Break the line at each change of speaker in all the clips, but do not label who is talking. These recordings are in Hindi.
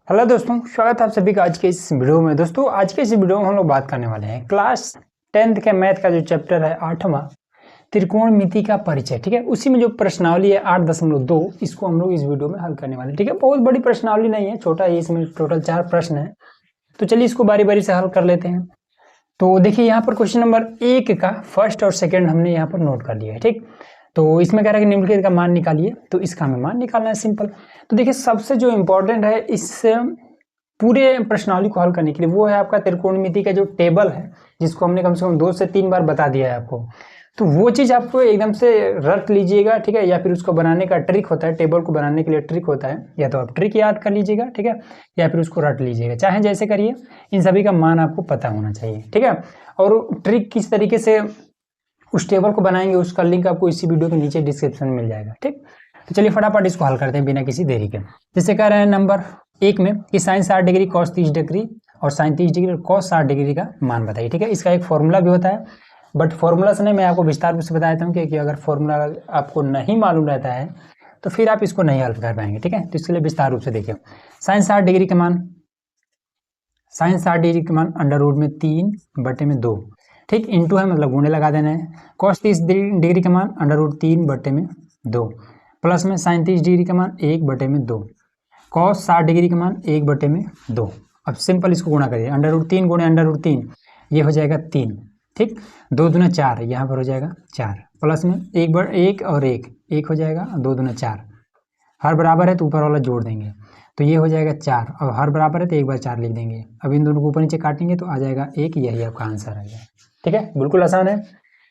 हेलो दोस्तों, स्वागत है आप सभी का आज के इस वीडियो में। दोस्तों आज के इस वीडियो में हम लोग बात करने वाले हैं क्लास 10th के मैथ का जो चैप्टर है 8वां त्रिकोणमिति का परिचय। ठीक है, उसी में जो प्रश्नावली है 8.2 इसको हम लोग इस वीडियो में हल करने वाले हैं। ठीक है, बहुत बड़ी प्रश्नावली नहीं है, छोटा ही, इसमें टोटल 4 प्रश्न है। तो चलिए इसको बारी बारी से हल कर लेते हैं। तो देखिए यहाँ पर क्वेश्चन नंबर 1 का फर्स्ट और सेकेंड हमने यहाँ पर नोट कर लिया है। ठीक, तो इसमें कह रहा है कि निम्नलिखित का मान निकालिए, तो इसका हमें मान निकालना है सिंपल। तो देखिए सबसे जो इम्पोर्टेंट है इस पूरे प्रश्नावली को हल करने के लिए वो है आपका त्रिकोणमिति का जो टेबल है, जिसको हमने कम से कम 2 से 3 बार बता दिया है आपको। तो वो चीज़ आपको एकदम से रट लीजिएगा, ठीक है, या फिर उसको बनाने का ट्रिक होता है, टेबल को बनाने के लिए ट्रिक होता है, या तो आप ट्रिक याद कर लीजिएगा, ठीक है, या फिर उसको रट लीजिएगा, चाहे जैसे करिए, इन सभी का मान आपको पता होना चाहिए। ठीक है, और ट्रिक किस तरीके से उस टेबल को बनाएंगे उसका लिंक आपको इसी वीडियो के नीचे डिस्क्रिप्शन में मिल जाएगा। ठीक, तो चलिए फटाफट इसको हल करते हैं बिना किसी देरी के। जैसे कह रहे हैं नंबर 1 में कि साइन 60 डिग्री कॉस 30 डिग्री और साइन 30 डिग्री और कॉस 60 डिग्री का मान बताइए। ठीक है, इसका एक फॉर्मूला भी होता है, बट फॉर्मूला से नहीं, मैं आपको विस्तार रूप से बता देता हूँ कि अगर फॉर्मूला आपको नहीं मालूम रहता है तो फिर आप इसको नहीं हल कर पाएंगे। ठीक है, तो इसके लिए विस्तार रूप से देखिए। साइन 60 डिग्री का मान, साइन 60 डिग्री का मान अंडर रूट में 3/2, ठीक, इंटू है मतलब गुणे लगा देना है। कॉस 30 डिग्री का मान अंडर रूट 3/2, प्लस में साइन 30 डिग्री का मान 1/2, कॉस 60 डिग्री का मान 1/2। अब सिंपल इसको गुणा करिए, अंडर रूट 3 गुणे अंडर रूट 3, ये हो जाएगा 3, ठीक, 2 दूना 4, यहाँ पर हो जाएगा 4, प्लस में 1 और 1 हो जाएगा, 2 दूना 4, हर बराबर है तो ऊपर वाला जोड़ देंगे, तो ये हो जाएगा 4, और हर बराबर है तो एक बार 4 लिख देंगे। अब इन दोनों को ऊपर नीचे काटेंगे तो आ जाएगा 1, यही आपका आंसर आ जाएगा। ठीक है, बिल्कुल आसान है।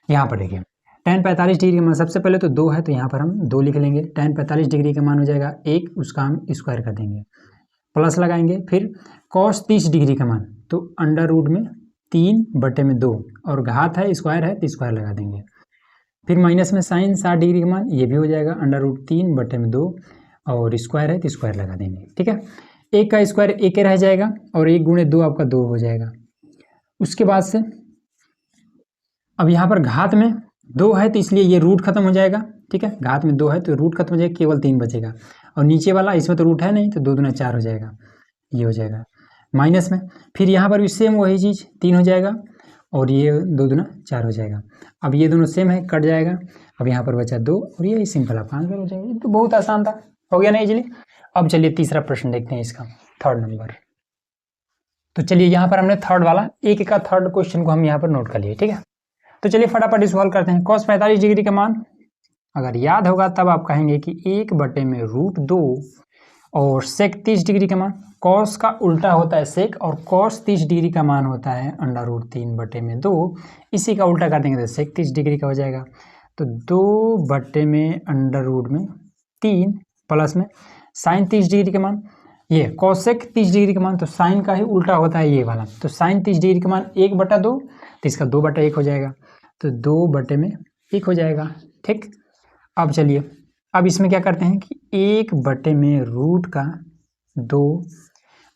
यहाँ पर देखिए tan 45 डिग्री का मान सबसे पहले तो 2 है, तो यहाँ पर हम 2 लिख लेंगे। tan 45 डिग्री का मान हो जाएगा 1, उसका हम स्क्वायर कर देंगे, प्लस लगाएंगे। फिर cos 30 डिग्री का मान, तो अंडर रूट में 3/2, और घात है स्क्वायर है तो स्क्वायर लगा देंगे। फिर माइनस में साइन 60 डिग्री का मान, ये भी हो जाएगा अंडर रूट 3/2, और स्क्वायर है तो स्क्वायर लगा देंगे। ठीक है, 1 का स्क्वायर 1 रह जाएगा, और 1 गुणे 2 आपका 2 हो जाएगा। उसके बाद से अब यहाँ पर घात में 2 है तो इसलिए ये रूट खत्म हो जाएगा। ठीक है, घात में 2 है तो रूट खत्म हो जाएगा, केवल 3 बचेगा, और नीचे वाला इसमें तो रूट है नहीं, तो 2 दूना 4 हो जाएगा, ये हो जाएगा। माइनस में फिर यहाँ पर भी सेम वही चीज़ 3 हो जाएगा, और ये 2 दूना 4 हो जाएगा। अब ये दोनों सेम है, कट जाएगा। अब यहाँ पर बचा 2, और ये सिंपल आपका आंसर हो जाएगा। ये तो बहुत आसान था, हो गया ना इजीली। अब चलिए तीसरा प्रश्न देखते हैं, इसका 3rd नंबर। तो चलिए यहाँ पर हमने थर्ड वाला 1 का 3rd क्वेश्चन को हम यहाँ पर नोट कर लिए। ठीक है, तो चलिए फटाफट इसको हल करते हैं। कॉस 45 डिग्री का मान अगर याद होगा तब आप कहेंगे कि 1/√2, और सेक 30 डिग्री का मान, कॉस का उल्टा होता है सेक, और कॉस 30 डिग्री का मान होता है अंडर रूट 3/2, इसी का उल्टा कर देंगे तो सेक 30 डिग्री का हो जाएगा। तो 2/√3 प्लस में साइन 30 डिग्री का मान, ये कॉसेक 30 डिग्री का मान, तो साइन का ही उल्टा होता है ये वाला, तो साइन 30 डिग्री का मान 1/2, तो इसका 2/1 हो जाएगा, तो 2/1 हो जाएगा। ठीक, अब चलिए अब इसमें क्या करते हैं कि 1/√2,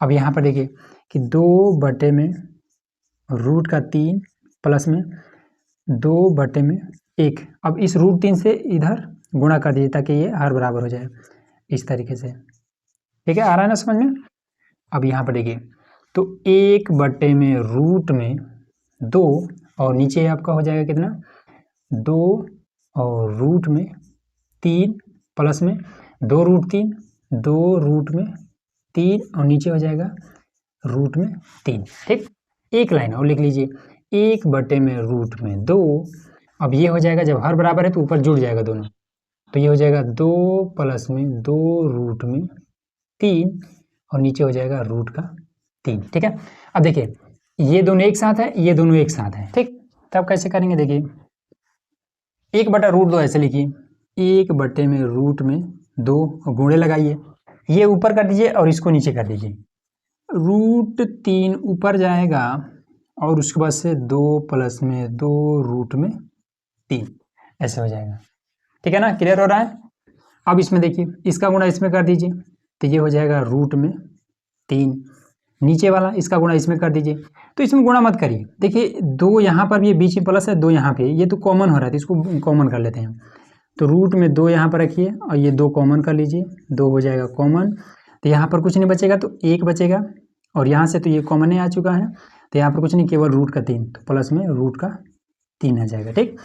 अब यहाँ पर देखिए कि 2/√3 प्लस में 2/1, अब इस √3 से इधर गुणा कर दीजिए ताकि ये हर बराबर हो जाए, इस तरीके से। ठीक है, आ रहा है ना समझ में। अब यहाँ पर देखिए तो 1/√2, और नीचे आपका हो जाएगा कितना, 2 और √3 प्लस में 2√3, 2√3, और नीचे हो जाएगा √3। ठीक, एक लाइन और लिख लीजिए, 1/√2। अब ये हो जाएगा, जब हर बराबर है तो ऊपर जुड़ जाएगा दोनों, तो ये हो जाएगा 2 प्लस में 2√3, और नीचे हो जाएगा √3। ठीक है, अब देखिए ये दोनों एक साथ है, ये दोनों एक साथ है। ठीक, तब कैसे करेंगे, देखिए 1/√2 ऐसे लिखिए, 1/√2 गुणे लगाइए, ये ऊपर कर दीजिए और इसको नीचे कर दीजिए, √3 ऊपर जाएगा, और उसके बाद से 2 प्लस में 2√3, ऐसे हो जाएगा। ठीक है ना, क्लियर हो रहा है। अब इसमें देखिए इसका गुणा इसमें कर दीजिए, तो ये हो जाएगा √3, नीचे वाला इसका गुणा इसमें कर दीजिए, तो इसमें गुणा मत करिए। देखिए 2 यहाँ पर भी ये बीच में प्लस है, 2 यहाँ पे, ये तो कॉमन हो रहा है, तो इसको कॉमन कर लेते हैं। तो रूट में 2 यहाँ पर रखिए, और ये 2 कॉमन कर लीजिए, 2 हो जाएगा कॉमन, तो यहाँ पर कुछ नहीं बचेगा, तो 1 बचेगा, और यहाँ से तो ये कॉमन ही आ चुका है, तो यहाँ पर कुछ नहीं, केवल रूट का 3, तो प्लस में रूट का 3 आ जाएगा। ठीक,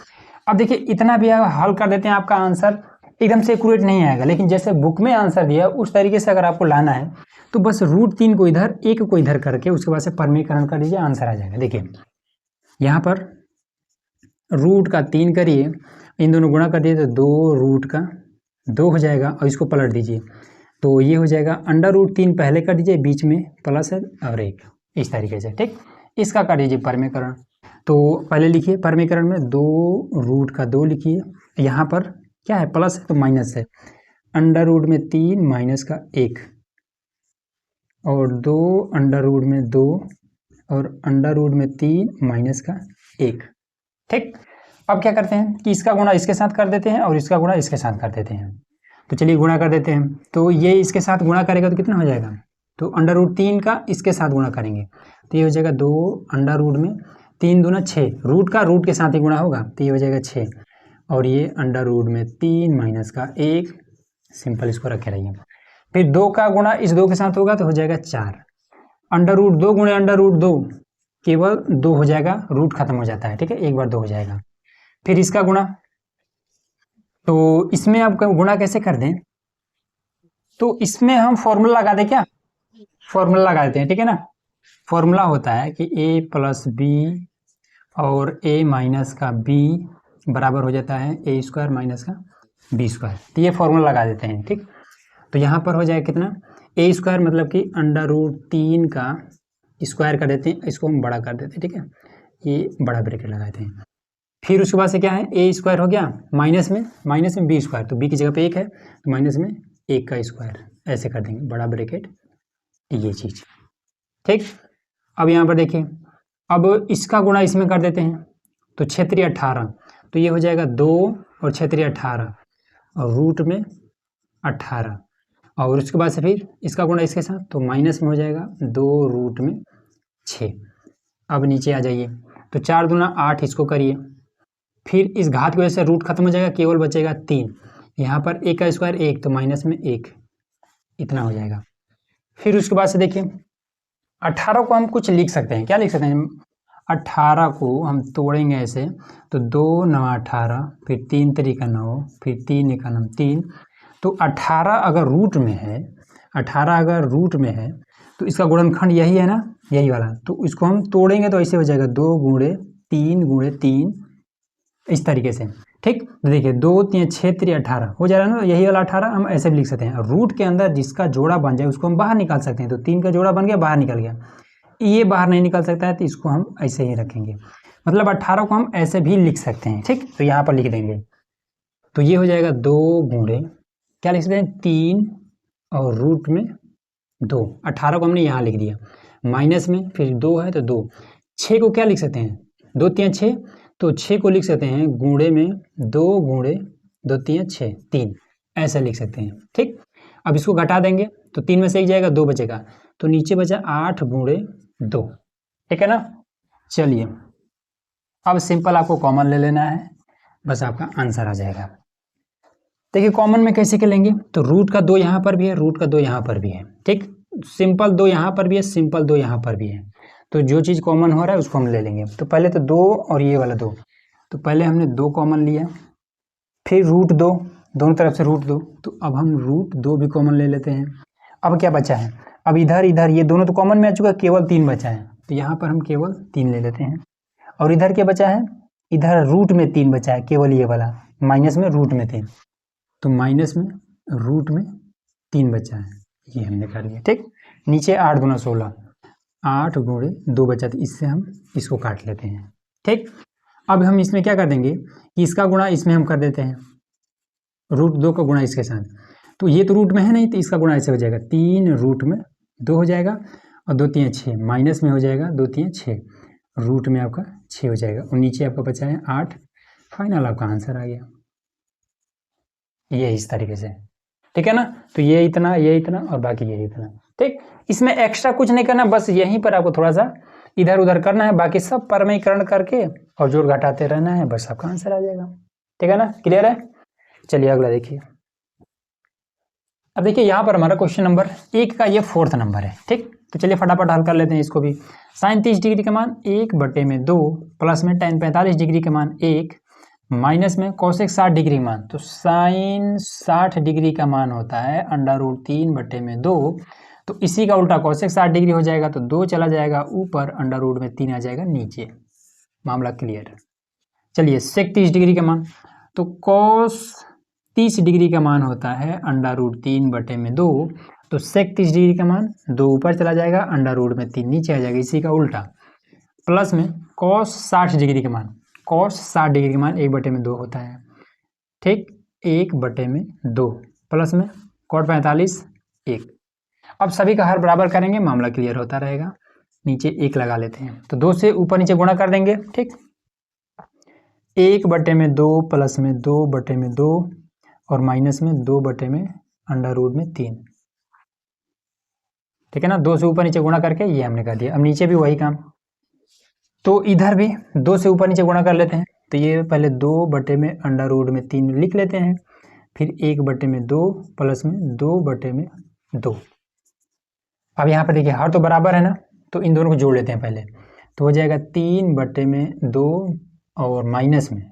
अब देखिए इतना भी हल कर देते हैं, आपका आंसर एकदम से एक्यूरेट नहीं आएगा, लेकिन जैसे बुक में आंसर दिया उस तरीके से अगर आपको लाना है तो बस √3 को इधर, 1 को इधर करके उसके बाद से परमीकरण कर लीजिए, आंसर आ जाएगा। देखिए यहाँ पर रूट का 3 करिए, इन दोनों गुणा कर दिए तो 2 रूट का 2 हो जाएगा, और इसको पलट दीजिए तो ये हो जाएगा √3 पहले कर दीजिए, बीच में प्लस है और 1, इस तरीके से। ठीक, इसका कर दीजिए परमीकरण, तो पहले लिखिए परमीकरण में 2 रूट का 2 लिखिए, यहाँ पर क्या है प्लस है तो माइनस है, √3 माइनस का 1 और 2 √2 और √3 माइनस का 1। ठीक, अब क्या करते हैं कि इसका गुणा इसके साथ कर देते हैं और इसका गुणा इसके साथ कर देते हैं। तो चलिए गुणा कर देते हैं, तो ये इसके साथ गुणा करेगा तो कितना हो जाएगा, तो √3 का इसके साथ गुणा करेंगे तो ये हो जाएगा 2 अंडर में 3 दूना 6, रूट का रूट के साथ ही गुणा होगा तो ये हो जाएगा 6, और ये √3 में 3 माइनस का 1, सिंपल इसको रखे रहिए। फिर 2 का गुणा इस 2 के साथ होगा तो हो जाएगा 4, √2 गुणे √2 केवल 2 हो जाएगा, रूट खत्म हो जाता है। ठीक है, एक बार 2 हो जाएगा। फिर इसका गुणा, तो इसमें आप गुणा कैसे कर दें, तो इसमें हम फॉर्मूला लगा दें, क्या फॉर्मूला लगा देते हैं। ठीक है ना, फॉर्मूला होता है कि a प्लस बी और a माइनस का b बराबर हो जाता है a² माइनस का b², तो ये फॉर्मूला लगा देते हैं। ठीक, तो यहाँ पर हो जाएगा कितना, a² मतलब कि √3 का स्क्वायर कर देते हैं, इसको हम बड़ा कर देते हैं। ठीक है, ये बड़ा ब्रैकेट लगा देते हैं। फिर उसके बाद से क्या है, a² हो गया, माइनस में b², तो b की जगह पे 1 है तो माइनस में 1 का स्क्वायर, ऐसे कर देंगे बड़ा ब्रैकेट, ये चीज़। ठीक, अब यहाँ पर देखिए, अब इसका गुणा इसमें कर देते हैं तो 6 × 18, तो ये हो जाएगा 2 और 6 × 18 और रूट में 18, और उसके बाद से फिर इसका गुणा इसके साथ तो माइनस में हो जाएगा 2 रूट में 6। अब नीचे आ जाइए तो 4 दूना 8, इसको करिए, फिर इस घात की वजह से रूट खत्म हो जाएगा, केवल बचेगा 3, यहाँ पर 1 का स्क्वायर 1 तो माइनस में 1, इतना हो जाएगा। फिर उसके बाद से देखिए 18 को हम कुछ लिख सकते हैं, क्या लिख सकते हैं, 18 को हम तोड़ेंगे ऐसे तो 2 9 18, फिर 3 3 9, फिर 3 1 9 3, तो 18 अगर रूट में है, 18 अगर रूट में है तो इसका गुणनखंड यही है ना, यही वाला, तो इसको हम तोड़ेंगे तो ऐसे हो जाएगा 2 गुणे 3 इस तरीके से। ठीक, तो देखिए 2 3 6 3 18 हो जा रहा है ना, यही वाला 18 हम ऐसे भी लिख सकते हैं। रूट के अंदर जिसका जोड़ा बन जाए उसको हम बाहर निकाल सकते हैं, तो 3 का जोड़ा बन गया, बाहर निकल गया, ये बाहर नहीं निकल सकता है तो इसको हम ऐसे ही रखेंगे, मतलब 18 को हम ऐसे भी लिख सकते हैं। ठीक, तो यहाँ पर लिख देंगे तो ये हो जाएगा 2 गुणे क्या लिख सकते हैं 3 और रूट में 2, 18 को हमने यहाँ लिख दिया, माइनस में फिर 2 है तो 2, 6 को क्या लिख सकते हैं 2 3 6, तो 6 को लिख सकते हैं गुणे में 2 गुणे 2 3 6 3, ऐसा लिख सकते हैं। ठीक, अब इसको घटा देंगे तो 3 में से 1 जाएगा, 2 बचेगा, तो नीचे बचा 8 गुणे 2। ठीक है ना, चलिए अब सिंपल आपको कॉमन ले लेना है, बस आपका आंसर आ जाएगा। देखिए कॉमन में कैसे के लेंगे, तो रूट का 2 यहाँ पर भी है, रूट का 2 यहाँ पर भी है। ठीक, सिंपल 2 यहाँ पर भी है, सिंपल 2 यहाँ पर भी है, तो जो चीज़ कॉमन हो रहा है उसको हम ले लेंगे। तो पहले तो 2 और ये वाला 2, तो पहले हमने 2 कॉमन लिया, फिर √2, दोनों तरफ से √2, तो अब हम √2 भी कॉमन ले लेते हैं। अब क्या बचा है, अब इधर ये दोनों तो कॉमन में आ चुका है, केवल 3 बचा है, तो यहाँ पर हम केवल 3 ले लेते हैं। और इधर क्या बचा है, इधर रूट में 3 बचा है, केवल ये वाला, माइनस में रूट में 3, तो माइनस में रूट में 3 बचा है, ये हमने कर लिया। ठीक, नीचे 8 दूना 16, 8 गुणे 2 बचा, तो इससे हम इसको काट लेते हैं। ठीक, अब हम इसमें क्या कर देंगे कि इसका गुणा इसमें हम कर देते हैं, √2 का गुणा इसके साथ, तो ये तो रूट में है नहीं, तो इसका गुणा ऐसे हो जाएगा, 3 रूट में 2 हो जाएगा और 2 3 6, माइनस में हो जाएगा 2 3 6, रूट में आपका 6 हो जाएगा, और नीचे आपका बचा है 8, फाइनल आपका आंसर आ गया, ये इस तरीके से। ठीक है ना, तो ये इतना और बाकी ये इतना। ठीक, इसमें एक्स्ट्रा कुछ नहीं करना, बस यहीं पर आपको थोड़ा सा इधर उधर करना है, बाकी सब परमीकरण करके और जोड़ घटाते रहना है, बस आपका आंसर आ जाएगा। ठीक है ना, क्लियर है। चलिए अगला देखिए, अब देखिए यहाँ पर हमारा क्वेश्चन नंबर 1 का ये 4th नंबर है, ठीक। तो चलिए फटाफट हल कर लेते हैं इसको भी। साइन 30 डिग्री का मान 1/2 प्लस में tan 45 डिग्री का मान 1 माइनस में कोसेक 60 डिग्री मान। तो साइन 60 डिग्री का मान होता है √3/2। तो इसी का उल्टा कोसेक 60 डिग्री हो जाएगा, तो 2 चला जाएगा ऊपर, √3 आ जाएगा नीचे। मामला क्लियर। चलिए सेक 30 डिग्री का मान, तो कोस 30 डिग्री का मान होता है √3/2। तो सेक 30 डिग्री का मान 2 ऊपर चला जाएगा, √3 नीचे आ जाएगा, इसी का उल्टा। प्लस में कोस 60 डिग्री का मान, कोस 60 डिग्री का मान 1/2 होता है, ठीक, 1/2 प्लस में कोट 45 1। अब सभी का हर बराबर करेंगे, मामला क्लियर होता रहेगा। नीचे 1 लगा लेते हैं, तो 2 से ऊपर नीचे गुणा कर देंगे, ठीक। 1/2 प्लस में 2/2 और माइनस में 2/√3, ठीक है ना। 2 से ऊपर नीचे गुणा करके ये हमने कर दिया। अब नीचे भी वही काम, तो इधर भी 2 से ऊपर नीचे गुणा कर लेते हैं। तो ये पहले 2/√3 लिख लेते हैं, फिर 1/2 प्लस में 2/2। अब यहाँ पर देखिए हर तो बराबर है ना, तो इन दोनों को जोड़ लेते हैं पहले। तो हो जाएगा 3/2 और माइनस में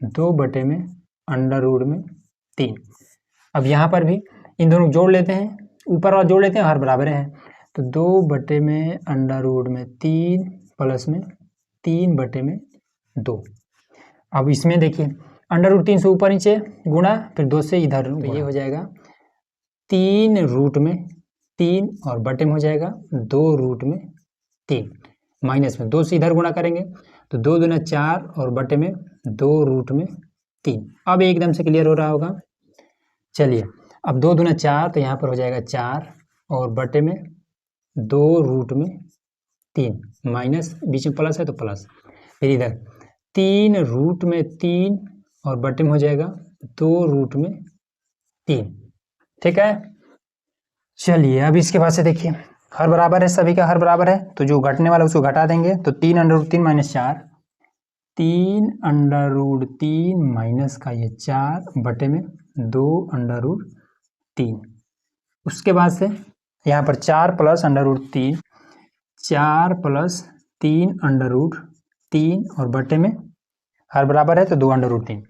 2/3। अब यहाँ पर भी इन दोनों को जोड़ लेते हैं, ऊपर वाला जोड़ लेते हैं, हर बराबर है। तो 2/3 प्लस में 3/2। अब इसमें देखिए √3 से ऊपर नीचे गुणा, फिर 2 से इधर, तो ये हो जाएगा 3√3 और बटे में हो जाएगा 2√3 माइनस में 2 से इधर गुणा करेंगे, तो 2 दूना 4 और बटे में 2√3। अब एकदम से क्लियर हो रहा होगा। चलिए अब 2 दूना 4, तो यहाँ पर हो जाएगा 4 और बटे में 2√3 माइनस, बीच में प्लस है तो प्लस, फिर इधर 3√3 और बटे में हो जाएगा 2√3, ठीक है। चलिए अब इसके बाद से देखिए हर बराबर है, सभी का हर बराबर है, तो जो घटने वाला उसको घटा देंगे। तो 3√3 माइनस 4, 3√3 माइनस का ये 4 बटे में 2√3। उसके बाद से यहाँ पर 4 प्लस √3, 4 प्लस 3√3 और बटे में हर बराबर है तो 2√3,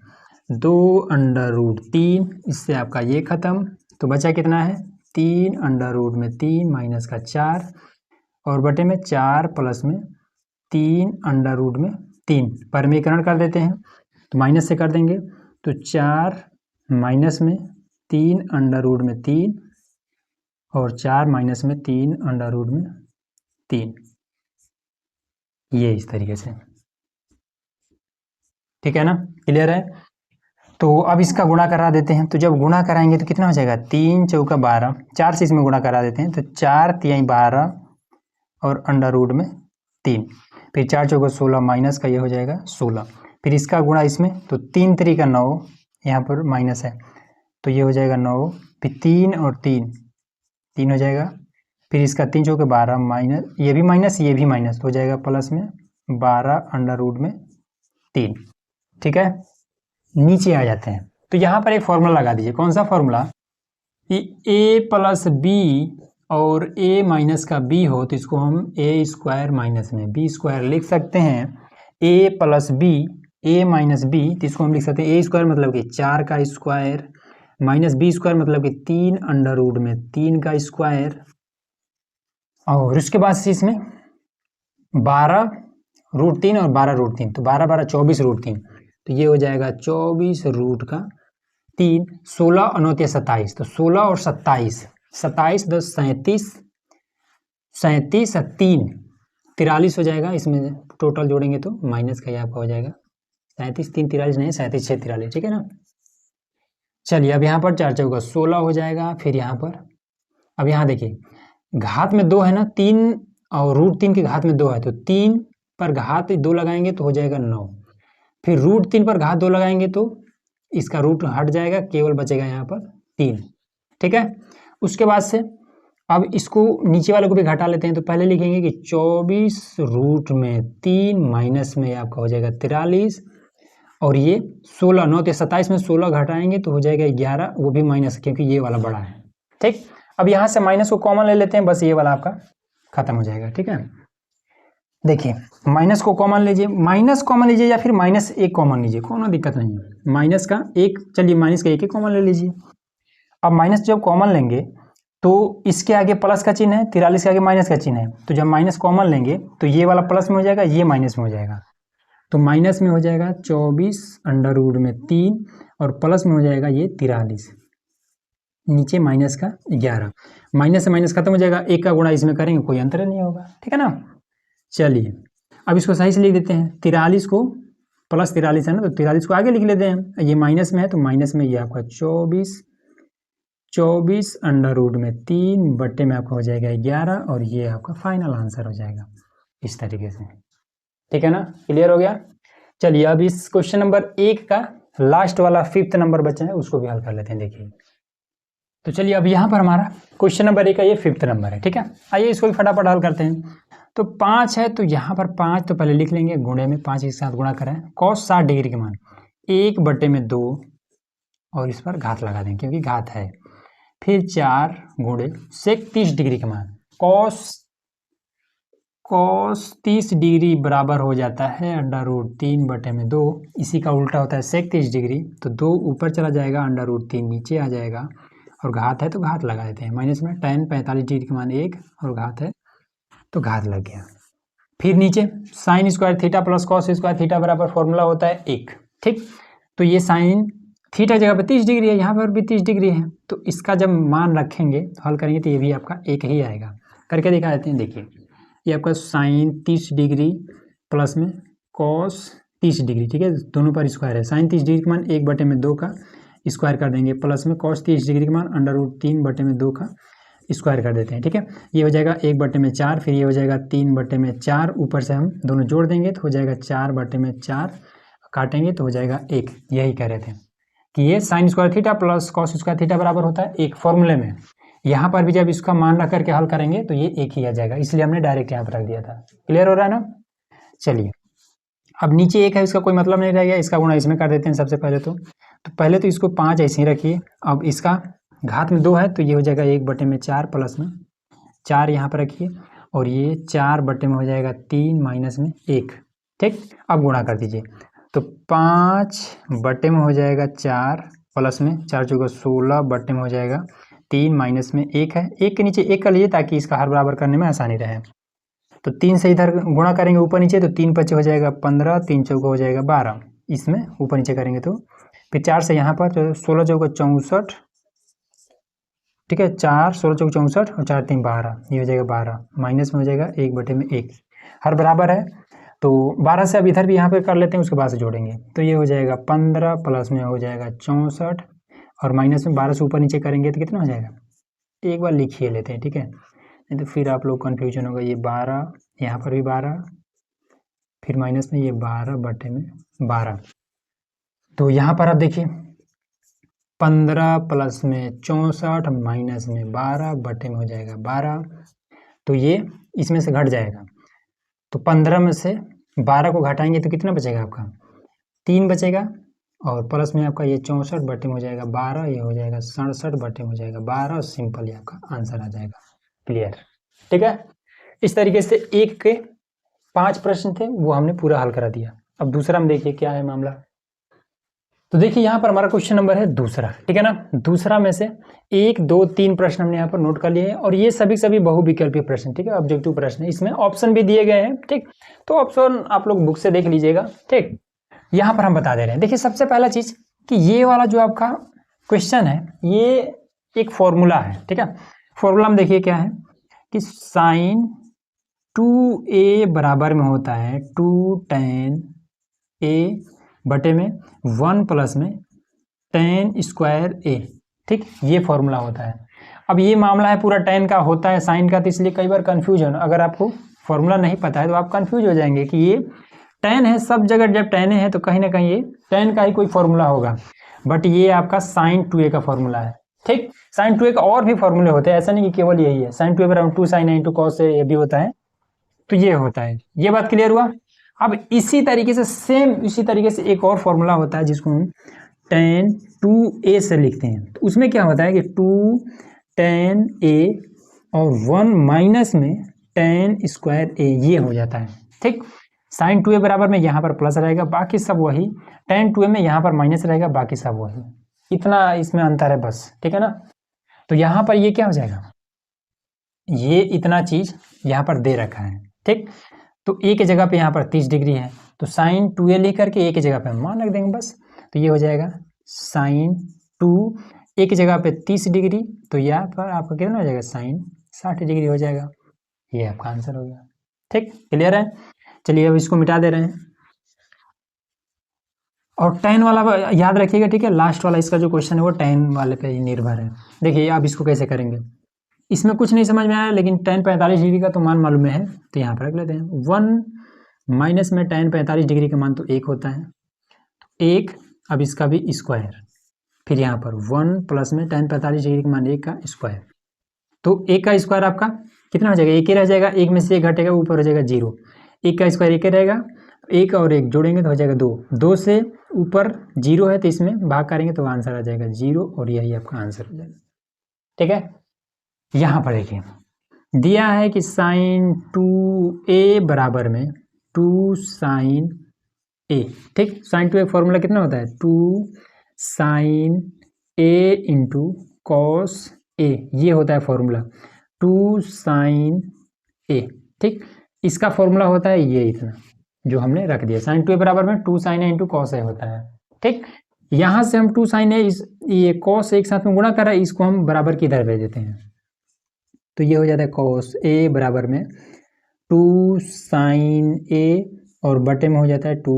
2√3। इससे आपका ये खत्म, तो बचा कितना है 3√3 माइनस का 4 और बटे में 4 प्लस में 3√3। परमीकरण कर देते हैं, तो माइनस से कर देंगे, तो 4 माइनस में 3√3 और 4 माइनस में 3√3, ये इस तरीके से, ठीक है ना, क्लियर है। तो अब इसका गुणा करा देते हैं। तो जब गुणा कराएंगे तो कितना हो जाएगा 3 चौका 12, 4 से इसमें गुणा करा देते हैं, तो 4 तिहाई 12 और √3, फिर 4 चौका 16 माइनस का ये हो जाएगा 16, फिर इसका गुणा इसमें, तो 3 3 का 9, यहाँ पर माइनस है तो ये हो जाएगा 9, फिर 3 और 3 हो जाएगा, फिर इसका 3 चौके 12 माइनस, ये भी माइनस ये भी माइनस, हो जाएगा प्लस में 12√3, ठीक है। नीचे आ जाते हैं, तो यहाँ पर एक फॉर्मूला लगा दीजिए। कौन सा फॉर्मूला, कि a प्लस बी और a माइनस का b हो तो इसको हम a² माइनस में b² लिख सकते हैं। a plus B, a minus b, तो इसको हम लिख सकते हैं a² मतलब कि 4 का स्क्वायर माइनस b² मतलब कि 3√3 का स्क्वायर, और उसके बाद से इसमें 12√3 और 12√3, तो 12 12 24√3, तो ये हो जाएगा 24√3, 16 और 9 27, तो 16 और 27, 27 10 37, 37 और 3 43 हो जाएगा। इसमें टोटल जोड़ेंगे तो माइनस का ये आपका हो जाएगा 37 3 43 नहीं, 37 6 43, ठीक है ना। चलिए अब यहाँ पर 4 चौका 16 हो जाएगा, फिर यहाँ पर अब यहाँ देखिए घात में 2 है ना, 3 और √3 के घात में 2 है, तो 3 पर घात 2 लगाएंगे तो हो जाएगा 9, फिर √3 पर घात 2 लगाएंगे तो इसका रूट हट जाएगा, केवल बचेगा यहाँ पर 3, ठीक है। उसके बाद से अब इसको नीचे वाले को भी घटा लेते हैं, तो पहले लिखेंगे कि 24√3 माइनस में आपका हो जाएगा 43 और ये 16, 9 तो 27 में 16 घटाएंगे तो हो जाएगा 11, वो भी माइनस क्योंकि ये वाला बड़ा है। ठीक, अब यहाँ से माइनस को कॉमन ले लेते हैं, बस ये वाला आपका खत्म हो जाएगा। ठीक है, देखिए माइनस को कॉमन लीजिए, माइनस कॉमन लीजिए या फिर माइनस एक कॉमन लीजिए, कोनो दिक्कत नहीं है। माइनस का एक, चलिए माइनस का एक ही कॉमन ले लीजिए। अब माइनस जब कॉमन लेंगे तो इसके आगे प्लस का चिन्ह है, 43 के आगे माइनस का चिन्ह है, तो जब माइनस कॉमन लेंगे तो ये वाला प्लस में हो जाएगा, ये माइनस में हो जाएगा। तो माइनस में हो जाएगा 24 अंडर रूट में 3 और प्लस में हो जाएगा ये 43, नीचे माइनस का 11। माइनस से माइनस खत्म हो जाएगा, एक का गुणा इसमें करेंगे कोई अंतर नहीं होगा। ठीक है ना, चलिए अब इसको सही से लिख देते हैं। 43 को प्लस 43 है ना, तो 43 को आगे लिख लेते हैं। ये माइनस में है तो माइनस में ये आपका 24 अंडर रूट में 3 बट्टे में आपका हो जाएगा 11 और ये आपका फाइनल आंसर हो जाएगा इस तरीके से। ठीक है ना, क्लियर हो गया। चलिए अब इस क्वेश्चन नंबर 1 का लास्ट वाला 5th नंबर बचा है उसको भी हल कर लेते हैं। देखिए तो चलिए अब यहाँ पर हमारा क्वेश्चन नंबर 1 का ये 5th नंबर है। ठीक है, आइए इसको भी फटाफट हल करते हैं। तो 5 है तो यहाँ पर 5 तो पहले लिख लेंगे, गुणे में 5 के साथ गुणा करें, cos 60 डिग्री के मान 1 बटे में 2 और इस पर घात लगा दें क्योंकि घात है। फिर 4 गुणे sec 30 डिग्री के मान cos 30 डिग्री बराबर हो जाता है अंडर रूट 3 बटे में 2। इसी का उल्टा होता है sec 30 डिग्री, तो 2 ऊपर चला जाएगा, अंडर रूट 3 नीचे आ जाएगा और घात है तो घात लगा देते हैं। माइनस में tan 45 डिग्री के मान 1 और घात है तो घात लग गया। फिर नीचे sine square theta plus cos square theta बराबर फॉर्मूला होता है 1। ठीक, तो ये साइन थीटा जगह पर 30 डिग्री है, यहाँ पर भी 30 डिग्री है, तो इसका जब मान रखेंगे तो हल करेंगे तो ये भी आपका 1 ही आएगा। करके दिखा देते हैं। देखिए ये आपका साइन 30 डिग्री प्लस में कॉस 30 डिग्री, ठीक है, दोनों पर स्क्वायर है। साइन 30 डिग्री का मान 1 बटे में 2 का स्क्वायर कर देंगे, प्लस में कॉस 30 डिग्री का मान अंडर रूट 3 बटे में 2 का स्क्वायर कर देते हैं। ठीक है, ये हो जाएगा 1 बटे में 4, फिर ये हो जाएगा 3 बटे में 4, ऊपर से हम दोनों जोड़ देंगे तो हो जाएगा 4 बटे में 4, काटेंगे तो हो जाएगा 1। यही कह रहे थे कि ये sine square theta plus cos square theta बराबर होता है 1 फॉर्मूले में। यहाँ पर भी जब इसका मान रख करके हल करेंगे तो ये 1 ही आ जाएगा, इसलिए हमने डायरेक्ट यहाँ पर रख दिया था। क्लियर हो रहा है ना। चलिए अब नीचे 1 है, इसका कोई मतलब नहीं रह गया, इसका गुणा इसमें कर देते हैं सबसे पहले। तो पहले तो इसको 5 ऐसे ही रखिए। अब इसका घात में 2 है तो ये हो जाएगा 1 बटे में 4 प्लस में 4 यहाँ पर रखिए और ये 4 बटे में हो जाएगा 3 माइनस में 1। ठीक, अब गुणा कर दीजिए तो 5 बटे में हो जाएगा 4 प्लस में 4 चौका 16 बटे में हो जाएगा 3 माइनस में 1 है। 1 के नीचे 1 कर लीजिए ताकि इसका हर बराबर करने में आसानी रहे। तो 3 से इधर गुणा करेंगे ऊपर नीचे तो 3 पचे हो जाएगा 15, 3 चौका हो जाएगा 12, इसमें ऊपर नीचे करेंगे तो फिर 4 से यहाँ पर तो 16 चौका 64, ठीक है, 4 16 चौका 64 और 4 3 12, ये हो जाएगा 12, माइनस में हो जाएगा 1 बटे में 1, हर बराबर है तो 12 से अब इधर भी यहाँ पे कर लेते हैं, उसके बाद से जोड़ेंगे तो ये हो जाएगा 15 प्लस में हो जाएगा 64 और माइनस में 12 से ऊपर नीचे करेंगे तो कितना हो जाएगा, एक बार लिखिए लेते हैं। ठीक है, नहीं तो फिर आप लोग कन्फ्यूजन होगा। ये 12, यहाँ पर भी 12, फिर माइनस में ये 12 बटे में 12, तो यहाँ पर आप देखिए 15 प्लस में 64 माइनस में 12 बटे में हो जाएगा 12, तो ये इसमें से घट जाएगा तो 15 में से 12 को घटाएंगे तो कितना बचेगा आपका 3 बचेगा और प्लस में आपका ये 64 बटे में हो जाएगा 12, ये हो जाएगा 67 बटे में हो जाएगा 12 और सिंपल ये आपका आंसर आ जाएगा। क्लियर, ठीक है। इस तरीके से 1 के 5 प्रश्न थे वो हमने पूरा हल करा दिया। अब दूसरा हम देखिए क्या है मामला। तो देखिए यहाँ पर हमारा क्वेश्चन नंबर है दूसरा, ठीक है ना। दूसरा में से 1 2 3 प्रश्न हमने यहाँ पर नोट कर लिए हैं और ये सभी बहुविकल्पीय प्रश्न, ठीक है, ऑब्जेक्टिव प्रश्न है। इसमें ऑप्शन भी दिए गए हैं, ठीक, तो ऑप्शन आप लोग बुक से देख लीजिएगा। ठीक, यहाँ पर हम बता दे रहे हैं। देखिए सबसे पहला चीज कि ये वाला जो आपका क्वेश्चन है ये एक फॉर्मूला है, ठीक है। फॉर्मूला में देखिए क्या है कि साइन 2a बराबर में होता है 2 tan a बटे में 1 प्लस में tan स्क्वायर a, ठीक, ये फॉर्मूला होता है। अब ये मामला है पूरा tan का होता है साइन का, तो इसलिए कई बार कन्फ्यूजन, अगर आपको फॉर्मूला नहीं पता है तो आप कन्फ्यूज हो जाएंगे कि ये tan है, सब जगह जब tan है तो कहीं ना कहीं ये tan का ही कोई फॉर्मूला होगा, बट ये आपका साइन 2a का फॉर्मूला है। ठीक, साइन 2a का और भी फॉर्मूले होते हैं, ऐसा नहीं कि केवल यही है। साइन 2a बराबर 2 sin a into cos a भी होता है, तो ये होता है। ये बात क्लियर हुआ। अब इसी तरीके से सेम इसी तरीके से एक और फॉर्मूला होता है जिसको हम tan 2a से लिखते हैं। तो उसमें क्या होता है कि 2 tan a और 1 माइनस में tan स्क्वायर a ये हो जाता है। ठीक, sin 2a बराबर में यहाँ पर प्लस रहेगा, बाकी सब वही, tan 2a में यहाँ पर माइनस रहेगा, बाकी सब वही, इतना इसमें अंतर है बस। ठीक है ना। तो यहाँ पर ये क्या हो जाएगा, ये इतना चीज यहाँ पर दे रखा है। ठीक, तो ए की जगह पे यहाँ पर 30 डिग्री है, तो sin 2a लिख करके ए की जगह पे हम मान रख देंगे बस। तो ये हो जाएगा sin 2 ए की जगह पे 30 डिग्री, तो यहाँ पर आपका कितना हो जाएगा sin 60 डिग्री हो जाएगा। ये आपका आंसर हो गया। ठीक, क्लियर है। चलिए अब इसको मिटा दे रहे हैं और tan वाला याद रखिएगा। ठीक है, लास्ट वाला इसका जो क्वेश्चन है वो tan वाले पे ही निर्भर है। देखिए आप इसको कैसे करेंगे, इसमें कुछ नहीं समझ में आया, लेकिन tan 45 डिग्री का तो मान मालूम है, तो यहाँ पर रख लेते हैं। 1 माइनस में tan 45 डिग्री का मान तो 1 होता है, तो 1, अब इसका भी स्क्वायर, फिर यहाँ पर 1 प्लस में tan 45 डिग्री का मान 1 का स्क्वायर, तो 1 का स्क्वायर आपका कितना हो जाएगा, 1 ही रह जाएगा, 1 में से 1 घटेगा ऊपर हो जाएगा 0, 1 का स्क्वायर 1 ही रहेगा, 1 और 1 जोड़ेंगे तो हो जाएगा 2, 2 से ऊपर 0 है तो इसमें भाग करेंगे तो आंसर आ जाएगा 0, और यही आपका आंसर हो जाएगा। ठीक है, यहाँ पर देखिए दिया है कि sin 2a बराबर में 2 sin a। ठीक, sin 2a फॉर्मूला कितना होता है, 2 sin a into cos a, ये होता है फॉर्मूला 2 sin a। ठीक, इसका फॉर्मूला होता है ये इतना जो हमने रख दिया, sin 2a बराबर में 2 sin a into cos a होता है। ठीक, यहाँ से हम 2 sin a ये cos a एक साथ में गुणा कर रहा है, इसको हम बराबर की इधर भेज देते हैं, तो ये हो जाता है cos a बराबर में 2 sin a और बटे में हो जाता है 2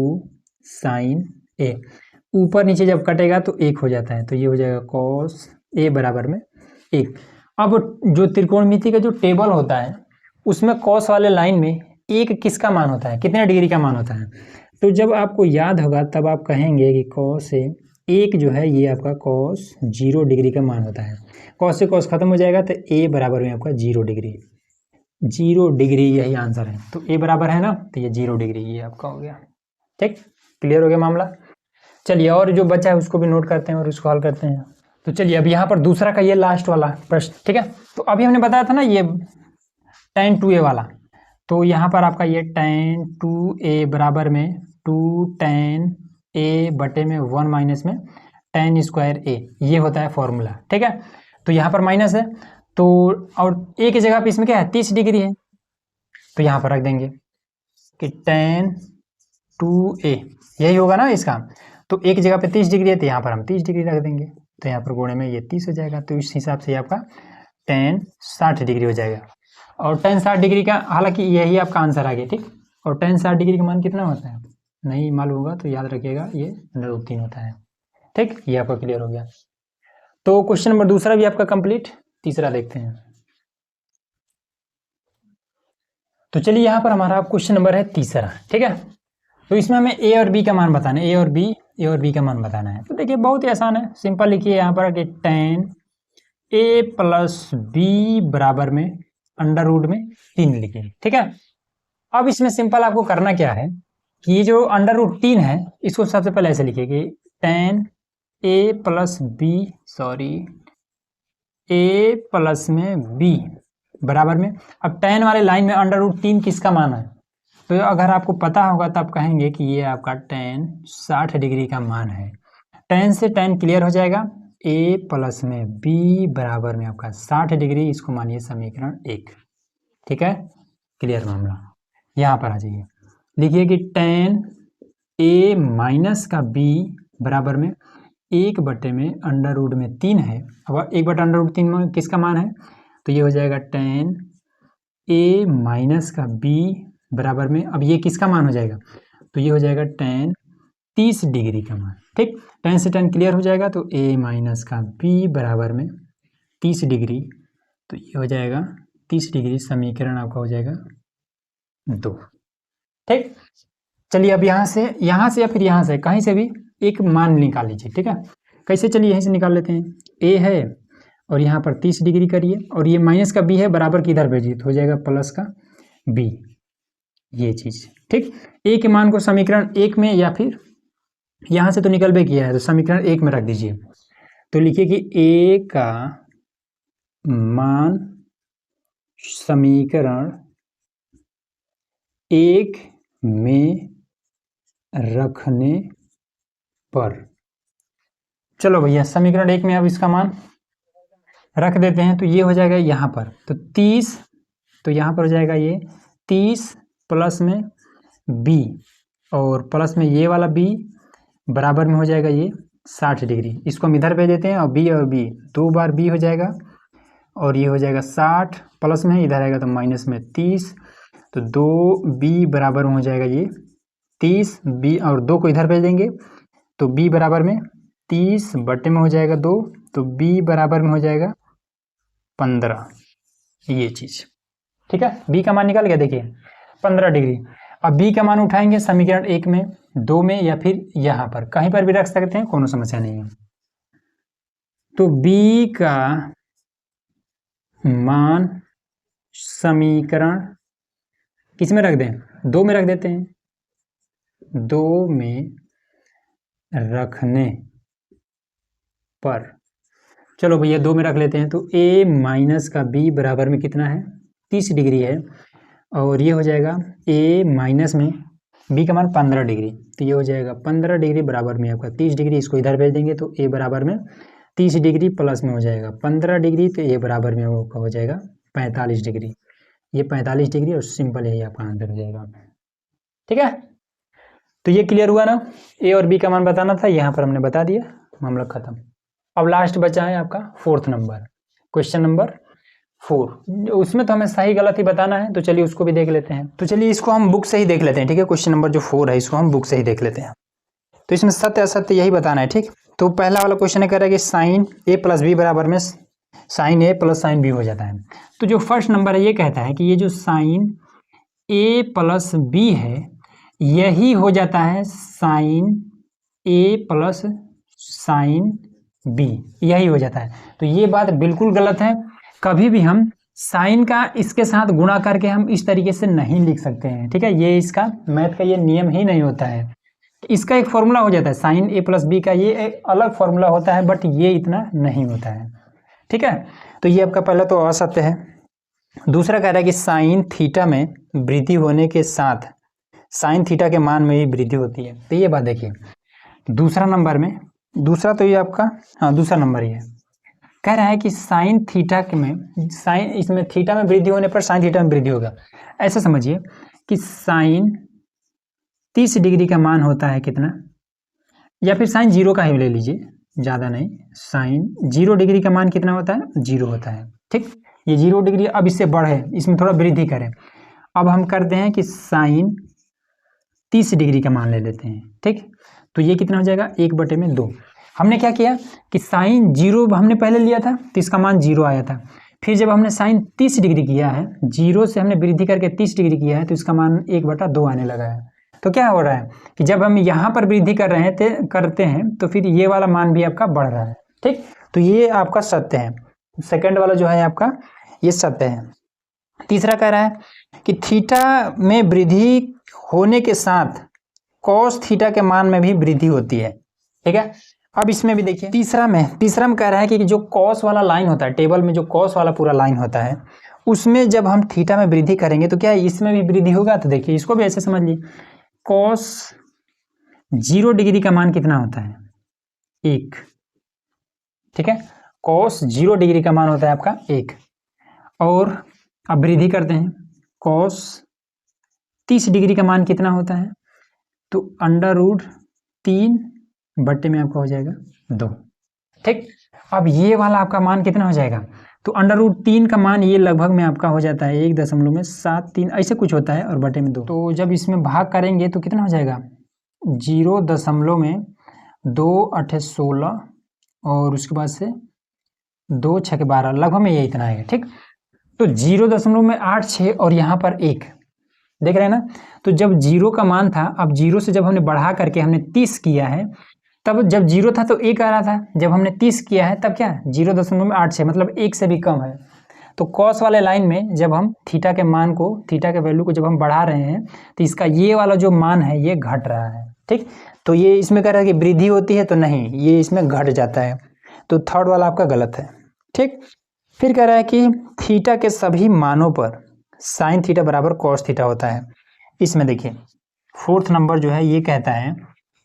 sin a, ऊपर नीचे जब कटेगा तो 1 हो जाता है, तो ये हो जाएगा cos a बराबर में 1। अब जो त्रिकोणमिति का जो टेबल होता है उसमें cos वाले लाइन में 1 किसका मान होता है, कितने डिग्री का मान होता है, तो जब आपको याद होगा तब आप कहेंगे कि cos a 1 जो है ये आपका cos 0 डिग्री का मान होता है। cos से cos खत्म हो जाएगा तो a बराबर में आपका 0 डिग्री, 0 डिग्री यही आंसर है। तो a बराबर है ना, तो ये 0 डिग्री ये आपका हो गया। ठीक, क्लियर हो गया मामला। चलिए और जो बचा है उसको भी नोट करते हैं और उसको हल करते हैं। तो चलिए अब यहाँ पर दूसरा का ये लास्ट वाला प्रश्न। ठीक है, तो अभी हमने बताया था ना ये tan 2a वाला, तो यहाँ पर आपका ये tan 2a बराबर में 2 tan a बटे में 1 माइनस में tan स्क्वायर a, ये होता है फॉर्मूला। ठीक है, तो यहाँ पर माइनस है, तो और a की जगह पे इसमें क्या है 30 डिग्री है, तो यहाँ पर रख देंगे कि tan 2a यही होगा ना इसका, तो a की जगह पे 30 डिग्री है तो यहाँ पर हम 30 डिग्री रख देंगे, तो यहाँ पर गुणे में ये 30 हो जाएगा, तो इस हिसाब से आपका tan 60 डिग्री हो जाएगा। और tan 60 डिग्री का हालांकि यही आपका आंसर आ गया। ठीक, और tan 60 डिग्री का मान कितना होता है नहीं मालूम होगा तो याद रखिएगा ये √3 होता है। ठीक, ये आपका क्लियर हो गया। तो क्वेश्चन नंबर दूसरा भी आपका कंप्लीट, तीसरा देखते हैं। तो चलिए यहाँ पर हमारा क्वेश्चन नंबर है तीसरा। ठीक है, तो इसमें हमें a और b का मान बताना है, a और b का मान बताना है। तो देखिए बहुत ही आसान है, सिंपल लिखिए यहाँ पर कि tan a प्लस b बराबर में अंडर रूट में 3 लिखिए। ठीक है, अब इसमें सिंपल आपको करना क्या है कि ये जो अंडर रूट 3 है इसको सबसे पहले ऐसे लिखिए कि tan a plus b a plus में b बराबर में, अब tan वाले लाइन में अंडर रूट 3 किसका मान है, तो अगर आपको पता होगा तब कहेंगे कि ये आपका tan 60 डिग्री का मान है। tan से tan क्लियर हो जाएगा, a प्लस में b बराबर में आपका 60 डिग्री, इसको मानिए समीकरण 1। ठीक है, क्लियर मामला। यहाँ पर आ जाइए, लिखिए कि tan a माइनस का b बराबर में 1 बटे में अंडर रूट में 3 है। अब 1 बटे अंडर रूट 3 किसका मान है, तो ये हो जाएगा tan a माइनस का b बराबर में, अब ये किसका मान हो जाएगा, तो ये हो जाएगा tan 30 डिग्री का मान। ठीक, tan से tan क्लियर हो जाएगा, तो a माइनस का b बराबर में 30 डिग्री, तो ये हो जाएगा 30 डिग्री, समीकरण आपका हो जाएगा 2। ठीक, चलिए अब यहाँ से या फिर यहाँ से कहीं से भी एक मान निकाल लीजिए। ठीक है, कैसे, चलिए यहीं से निकाल लेते हैं। a है और यहाँ पर 30 डिग्री करिए, और ये माइनस का b है बराबर की इधर भेजिए, तो हो जाएगा प्लस का b। ये चीज, ठीक। ए के मान को समीकरण 1 में या फिर यहां से तो निकल भी किया है तो समीकरण 1 में रख दीजिए। तो लिखिए कि ए का मान समीकरण 1 में रखने पर, चलो भैया समीकरण 1 में अब इसका मान रख देते हैं। तो ये हो जाएगा यहाँ पर तो 30, तो यहाँ पर हो जाएगा ये 30 प्लस में b और प्लस में ये वाला b बराबर में हो जाएगा ये 60 डिग्री। इसको हम इधर भेज देते हैं और b 2 बार b हो जाएगा और ये हो जाएगा 60 प्लस में इधर आएगा तो माइनस में 30, तो 2b बराबर में हो जाएगा ये 30, b और 2 को इधर भेज देंगे तो b बराबर में 30 बटे में हो जाएगा 2, तो b बराबर में हो जाएगा 15, ये चीज, ठीक है। b का मान निकल गया देखिए 15 डिग्री। अब b का मान उठाएंगे समीकरण 1 में, 2 में या फिर यहाँ पर कहीं पर भी रख सकते हैं, कोनो समस्या नहीं है। तो b का मान समीकरण किस में रख दें, 2 में रख देते हैं, 2 में रखने पर, चलो भैया 2 में रख लेते हैं। तो a माइनस का b बराबर में कितना है 30 डिग्री है और ये हो जाएगा a माइनस में b का मान 15 डिग्री, तो ये हो जाएगा 15 डिग्री बराबर में आपका 30 डिग्री। इसको इधर भेज देंगे तो a बराबर में 30 डिग्री प्लस में हो जाएगा 15 डिग्री, तो a बराबर में आपका हो जाएगा 45 डिग्री। ये 45 डिग्री और सिंपल यही आपका आंसर हो जाएगा, ठीक है। तो ये क्लियर हुआ ना, a और b का मान बताना था, यहाँ पर हमने बता दिया, मामला खत्म। अब लास्ट बचा है आपका 4th नंबर, क्वेश्चन नंबर 4। उसमें तो हमें सही गलत ही बताना है, तो चलिए उसको भी देख लेते हैं। तो चलिए इसको हम बुक से ही देख लेते हैं, ठीक है। क्वेश्चन नंबर जो 4 है इसको हम बुक से ही देख लेते हैं। तो इसमें सत्य असत्य यही बताना है, ठीक। तो पहला वाला क्वेश्चन है कह रहा है कि साइन ए प्लस बी बराबर में साइन ए प्लस साइन बी हो जाता है। तो जो फर्स्ट नंबर है ये कहता है कि ये जो साइन ए प्लस बी है यही हो जाता है साइन ए प्लस साइन बी, यही हो जाता है। तो ये बात बिल्कुल गलत है, कभी भी हम साइन का इसके साथ गुणा करके हम इस तरीके से नहीं लिख सकते हैं, ठीक है। ये इसका मैथ का ये नियम ही नहीं होता है। इसका एक फॉर्मूला हो जाता है साइन ए प्लस बी का, ये एक अलग फॉर्मूला होता है, बट ये इतना नहीं होता है, ठीक है। तो ये आपका पहला तो असत्य है। दूसरा कह रहा है कि साइन थीटा में वृद्धि होने के साथ साइन थीटा के मान में भी वृद्धि होती है। तो ये बात देखिए दूसरा नंबर में, दूसरा तो ये आपका हाँ दूसरा नंबर ही है, कह रहा है कि साइन थीटा में साइन इसमें थीटा में वृद्धि होने पर साइन थीटा में वृद्धि होगा। ऐसा समझिए कि साइन 30 डिग्री का मान होता है कितना, या फिर साइन 0 का ही ले लीजिए, ज़्यादा नहीं, साइन 0 डिग्री का मान कितना होता है 0 होता है, ठीक। ये 0 डिग्री अब इससे बढ़े, इसमें थोड़ा वृद्धि करें। अब हम करते हैं कि साइन 30 डिग्री का मान ले लेते हैं, ठीक। तो ये कितना हो जाएगा 1/2। हमने क्या किया कि साइन 0 हमने पहले लिया था तो इसका मान 0 आया था, फिर जब हमने साइन 30 डिग्री किया है 0 से हमने वृद्धि करके 30 डिग्री किया है तो इसका मान 1/2 आने लगा है। तो क्या हो रहा है कि जब हम यहाँ पर वृद्धि करते हैं तो फिर ये वाला मान भी आपका बढ़ रहा है, ठीक। तो ये आपका सत्य है, सेकंड वाला जो है आपका ये सत्य है। तीसरा कह रहा है कि थीटा में वृद्धि होने के साथ कॉस थीटा के मान में भी वृद्धि होती है, ठीक है। अब इसमें भी देखिए तीसरा में कह रहा है कि जो कॉस वाला लाइन होता है, टेबल में जो कॉस वाला पूरा लाइन होता है उसमें जब हम थीटा में वृद्धि करेंगे तो क्या इसमें भी वृद्धि होगा। तो देखिए इसको भी ऐसे समझ लीजिए, कॉस 0 डिग्री का मान कितना होता है 1, ठीक है। कॉस 0 डिग्री का मान होता है आपका 1, और अब वृद्धि करते हैं, कॉस 30 डिग्री का मान कितना होता है, तो √3 बट्टे में आपका हो जाएगा 2, ठीक। अब ये वाला आपका मान कितना हो जाएगा, तो √3 का मान ये लगभग में आपका हो जाता है 1.73 ऐसे कुछ होता है, और बटे में 2। तो जब इसमें भाग करेंगे तो कितना हो जाएगा 0.2 8 16 और उसके बाद से 2 6 12, लगभग में ये इतना आएगा, ठीक। तो 0.86 और यहाँ पर 1 देख रहे हैं ना। तो जब 0 का मान था, अब 0 से जब हमने बढ़ा करके हमने 30 किया है, तब जब 0 था तो 1 आ रहा था, जब हमने 30 किया है तब क्या 0.86 मतलब 1 से भी कम है। तो कॉस वाले लाइन में जब हम थीटा के मान को, थीटा के वैल्यू को जब हम बढ़ा रहे हैं तो इसका ये वाला जो मान है ये घट रहा है, ठीक। तो ये इसमें कह रहा है कि वृद्धि होती है, तो नहीं, ये इसमें घट जाता है, तो थर्ड वाला आपका गलत है, ठीक। फिर कह रहा है कि थीटा के सभी मानों पर साइन थीटा बराबर कॉस थीटा होता है। इसमें देखिए फोर्थ नंबर जो है ये कहता है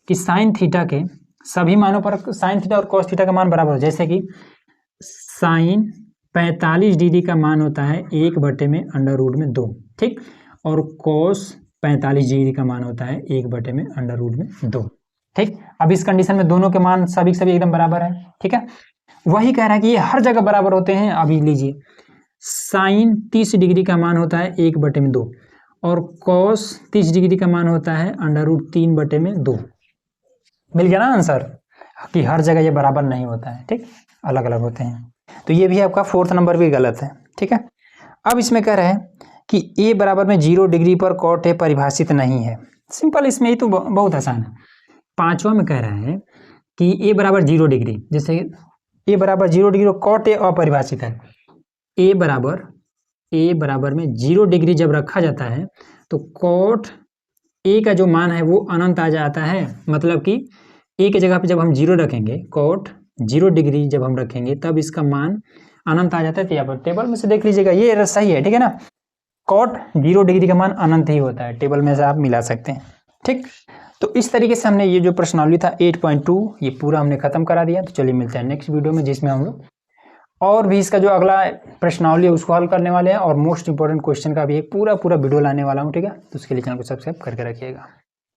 कि साइन थीटा के सभी मानों पर साइन थीटा और कॉस थीटा का मान बराबर हो। जैसे कि साइन 45 डिग्री का मान होता है 1/√2, ठीक, और कॉस 45 डिग्री का मान होता है 1/√2, ठीक। अब इस कंडीशन में दोनों के मान सभी एकदम बराबर है, ठीक है। वही कह रहा है कि ये हर जगह बराबर होते हैं। अभी लीजिए साइन 30 डिग्री का मान होता है 1/2 और कॉस 30 डिग्री का मान होता है √3/2। मिल गया ना आंसर, कि हर जगह ये बराबर नहीं होता है, ठीक, अलग अलग होते हैं। तो ये भी आपका फोर्थ नंबर भी गलत है, ठीक है। अब इसमें कह रहे हैं कि a बराबर में 0 डिग्री पर कॉट ए परिभाषित नहीं है। सिंपल, इसमें ही तो बहुत आसान है। पांचवा में कह रहा है कि a बराबर 0 डिग्री, जैसे a बराबर 0 डिग्री और कॉट ए अपरिभाषित है। a बराबर में 0 डिग्री जब रखा जाता है तो कॉट a का जो मान है वो अनंत आ जाता है। मतलब कि a की जगह पे जब हम 0 रखेंगे, कॉट 0 डिग्री जब हम रखेंगे तब इसका मान अनंत आ जाता है। तो यहाँ पर टेबल में से देख लीजिएगा, ये सही है, ठीक है ना। कॉट 0 डिग्री का मान अनंत ही होता है, टेबल में से आप मिला सकते हैं, ठीक। तो इस तरीके से हमने ये जो प्रश्नावली था 8.2 ये पूरा हमने खत्म करा दिया। तो चलिए मिलते हैं नेक्स्ट वीडियो में, जिसमें हम लोग और भी इसका जो अगला प्रश्नावली है उसको हल करने वाले हैं और मोस्ट इंपॉर्टेंट क्वेश्चन का भी एक पूरा वीडियो लाने वाला हूँ, ठीक है। तो उसके लिए चैनल को सब्सक्राइब करके रखिएगा।